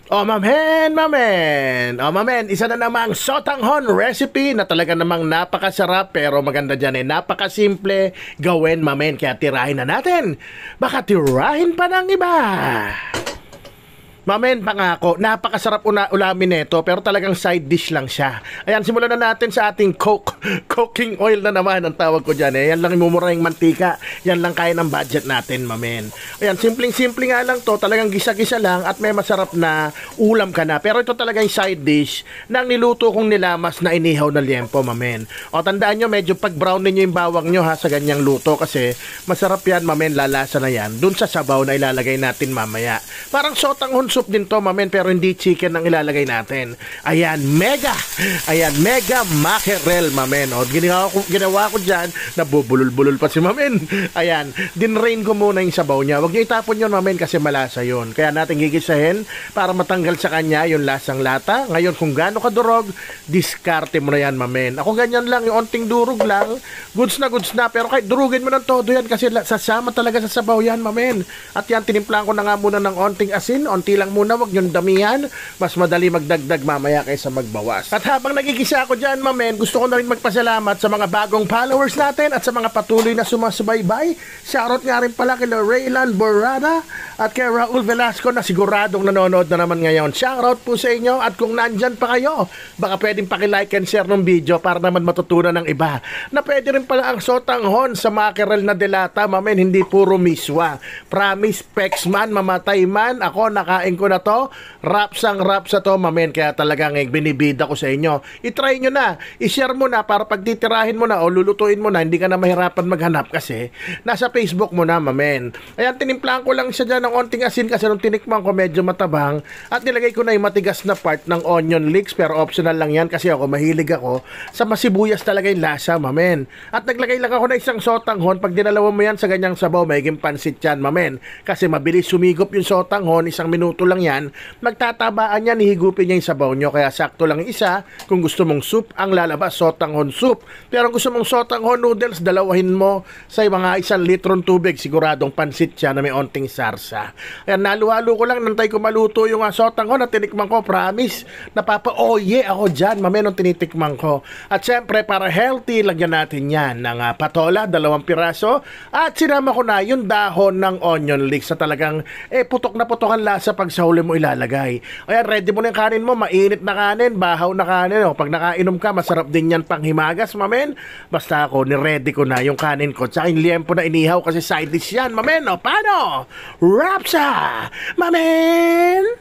Oh, mamen, mamen. Oh, mamen, isa na namang sotanghon recipe na talaga namang napakasarap pero maganda dyan napakasimple gawin, mamen. Kaya tirahin na natin. Baka tirahin pa ng iba. Mamen, pangako, napakasarap ulamin nito pero talagang side dish lang siya. Ayan, simulan na natin sa ating cooking oil na naman ang tawag ko dyan. Yan lang imumura yung mantika. Yan lang kaya ng budget natin, mamen. Ayan, simpleng-simple nga lang to. Talagang gisa-gisa lang at may masarap na ulam ka na. Pero ito talaga yung side dish ng niluto kong nilamas na inihaw na liempo, mamen. O, tandaan nyo, medyo pag-brown ninyo yung bawang nyo ha sa ganyang luto kasi masarap yan, mamen. Lalasa na yan dun sa sabaw na ilalagay natin mamaya. Parang sotanghon soup din to, mamen, pero hindi chicken ang ilalagay natin. Ayan, mega mackerel, mamen. O, ginawa ko dyan, nabubulol-bulol pa si mamen. Ayan, dinrain ko muna yung sabaw niya. Huwag niyo itapon yun, mamen, kasi malasa yun. Kaya natin gigisahin para matanggal sa kanya yung lasang lata. Ngayon, kung gaano kadurog, diskarte mo na yan, mamen. Ako ganyan lang, yung onting durog lang, goods na, pero kahit durugin mo ng todo yan kasi sasama talaga sa sabaw yan, mamen. At yan, tinimplan ko na nga muna ng onting asin, onti lang muna, wag yung damihan, mas madali magdagdag mamaya kaysa magbawas. At habang nagigisa ako dyan, mamen, gusto ko na rin magpasalamat sa mga bagong followers natin at sa mga patuloy na sumasubaybay. Shoutout nga rin pala kay Raylan Borrada at kay Raul Velasco na siguradong nanonood na naman ngayon. Shoutout po sa inyo at kung nandyan pa kayo, baka pwedeng pakilike and share ng video para naman matutunan ng iba na pwede rin pala ang sotanghon sa mackerel na delata, mamen, hindi puro miswa. Promise, pex man, mamatay man, ako nakain ko na to, rapsang rapsa to, mamen, kaya talagang binibida ko sa inyo. I-try nyo na, i-share mo na para pag titirahin mo na o lulutuin mo na, hindi ka na mahirapan maghanap kasi nasa Facebook mo na, mamen. Ayan, tinimplaan ko lang siya dyan ng onting asin kasi nung tinikman ko medyo matabang at nilagay ko na yung matigas na part ng onion leeks pero optional lang yan kasi ako mahilig ako sa masibuyas talaga yung lasa, mamen. At naglagay lang ako na isang sotanghon. Pag dinalawa mo yan sa ganyang sabaw, magiging pansit yan, mamen, kasi mabilis sumigop yung sotanghon, isang minuto lang yan, magtatabaan yan, hihigupin niya yung sabaw nyo. Kaya sakto lang isa. Kung gusto mong soup, ang lalabas, sotanghon soup. Pero gusto mong sotanghon noodles, dalawahin mo sa mga 1 litrong tubig. Siguradong pansit siya na may onting sarsa. Kaya naluhalo ko lang, nantay ko maluto yung sotanghon at tinikman ko, promise, napapa-oye ako dyan, mamen, nung tinitikman ko. At syempre, para healthy, lagyan natin yan ng patola, 2 piraso. At sinama ko na yung dahon ng onion leeks sa talagang putok na putok ang lasa pag sa huli mo ilalagay. Ayan, ready mo na yung kanin mo, mainit na kanin, bahaw na kanin. O, pag nakainom ka, masarap din yan pang himagas, mamen. Basta ako, ni-ready ko na yung kanin ko. Tsaka yung liempo na inihaw kasi side dish yan, mamen. O, paano? Rapsa! Mamen!